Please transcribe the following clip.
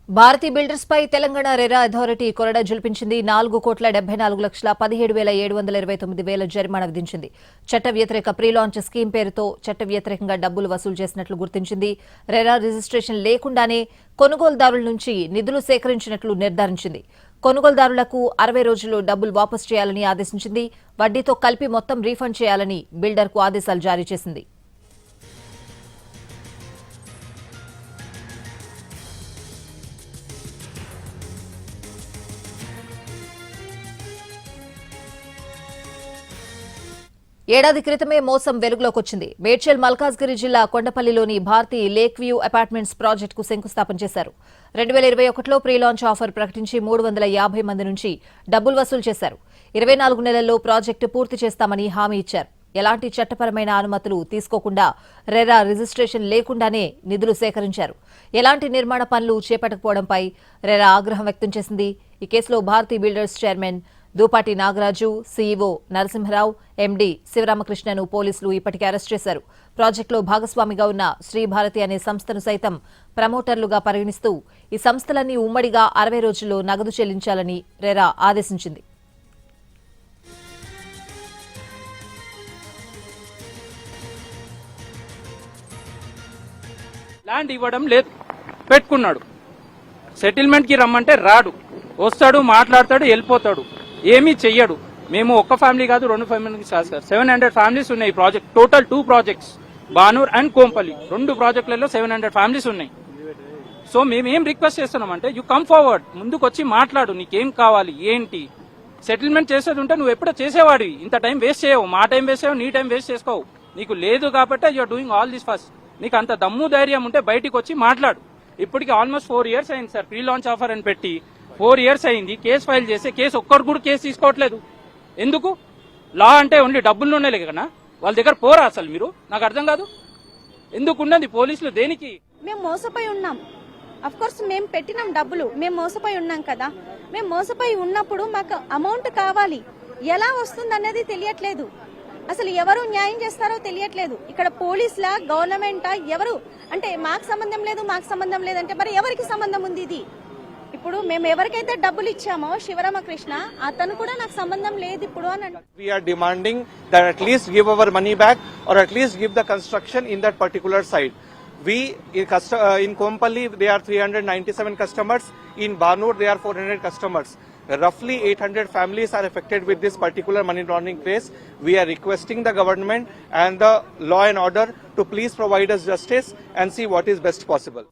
Bharati builders పై Telangana RERA authority కొరడా జుల్పించింది. 4,74,17,729 జరిమానా విధించింది. చట్ట వ్యతిరేక ప్రీ లాంచ్ స్కీమ్ పేరుతో చట్ట వ్యతిరేకంగా డబ్బులు వసూలు చేసినట్లు గుర్తించింది. రెరా రిజిస్ట్రేషన్ లేకుండానే కొనుగోలుదారుల నుంచి నిధులు సేకరించినట్లు నిర్ధారించింది. కొనుగోలుదారులకు 60 రోజుల్లో డబ్బులు వాపసు చేయాలని ఆదేశించింది. వడ్డీతో కలిపి మొత్తం రీఫండ్ చేయాలని బిల్డర్కు ఆదేశాలు జారీ చేసింది. ఏడాది క్రితమే మోసం వెలుగులోకొచ్చింది. మేడ్చల్ మల్కాజ్గిరి జిల్లా కొండపల్లిలోని భారతీ లేక్ వ్యూ అపార్ట్మెంట్స్ ప్రాజెక్టుకు శంకుస్థాపన చేశారు. 2021లో ప్రీ లాంచ్ ఆఫర్ ప్రకటించి 350 మంది నుంచి డబ్బులు వసూలు చేశారు. 24 నెలల్లో ప్రాజెక్టు పూర్తి చేస్తామని హామీ ఇచ్చారు. ఎలాంటి చట్టపరమైన అనుమతులు తీసుకోకుండా రెరా రిజిస్ట్రేషన్ లేకుండానే నిధులు సేకరించారు. ఎలాంటి నిర్మాణ పనులు చేపట్టకపోవడంపై రెరా ఆగ్రహం వ్యక్తం చేసింది. ఈ కేసులో Bharathi builders chairman Dupati Nagaraju, CEO Narasimharao, MD శివరామకృష్ణను పోలీసులు ఇప్పటికే అరెస్ట్ చేశారు. ప్రాజెక్టులో భాగస్వామిగా ఉన్న శ్రీభారతి అనే సంస్థను సైతం ప్రమోటర్లుగా పరిగణిస్తూ ఈ సంస్థలన్నీ ఉమ్మడిగా 60 రోజుల్లో నగదు చెల్లించాలని రెరా ఆదేశించింది. ల్యాండ్ ఇవ్వడం లేదు, పెట్టుకున్నాడు. సెటిల్మెంట్ కి రమ్మంటే రాడు, వస్తాడు, మాట్లాడతాడు, వెళ్ళిపోతాడు, ఏమీ చెయ్యడు. మేము ఒక్క ఫ్యామిలీ కాదు, 2 ఫ్యామిలీకి సార్ 700 ఫ్యామిలీస్ ఉన్నాయి. Project total 2 projects, Banur and Kompally 2 ప్రాజెక్టులలో 700 families ఉన్నాయి. సో మేము ఏం రిక్వెస్ట్ చేస్తున్నామంటే యూ కమ్ ఫార్వర్డ్, ముందుకు వచ్చి మాట్లాడు, నీకేం కావాలి ఏంటి. సెటిల్మెంట్ చేసేది ఉంటే నువ్వు ఎప్పుడో చేసేవాడివి, ఇంత టైం వేస్ట్ చేయవు. మా టైం వేస్ట్ చేయవు, నీ టైం వేస్ట్ చేసుకోవు. నీకు లేదు కాబట్టి you're doing all this first. నీకు అంత దమ్ము ధైర్యం ఉంటే బయటికి వచ్చి మాట్లాడు. ఇప్పటికి ఆల్మోస్ట్ 4 years అయింది సార్ ప్రీ లాంచ్ ఆఫర్ అని పెట్టి. 4 years అయింది కేసు ఫైల్ చేస్తే, కేసు ఒక్కరు కూడా కేసు తీసుకోవట్లేదు. ఎందుకు? లా అంటే ఓన్లీ డబ్బులు ఉన్నాయి కదా, వాళ్ళ దగ్గర పోరా అసలు మీరు? నాకు అర్థం కాదు ఎందుకు ఉన్నది పోలీసులు దేనికి? మేము మోసపోయి ఉన్నాం. అఫ్ కోర్స్ మేము పెట్టినాం డబ్బులు, మేము మోసపోయి ఉన్నాం కదా. మేము మోసపోయి ఉన్నప్పుడు మాకు అమౌంట్ కావాలి, ఎలా వస్తుంది అనేది తెలియట్లేదు. అసలు ఎవరు న్యాయం చేస్తారో తెలియట్లేదు. ఇక్కడ పోలీసులా గవర్నమెంటా ఎవరు అంటే మాకు సంబంధం లేదు, మాకు సంబంధం లేదంటే మరి ఎవరికి సంబంధం ఉంది ఇది? ఇప్పుడు మేము ఎవరికైతే డబ్బులు ఇచ్చామో శివరామకృష్ణ, అతను కూడా నాకు సంబంధం లేదు ఇప్పుడు అని. We are demanding that at least give our money back or at least give the construction in that particular site. We in Kompalli there are 397 customers, in Banur there are 400 customers. Roughly 800 families are affected with this particular money laundering case. We are requesting the government and the law and order to please provide us justice and see what is best possible.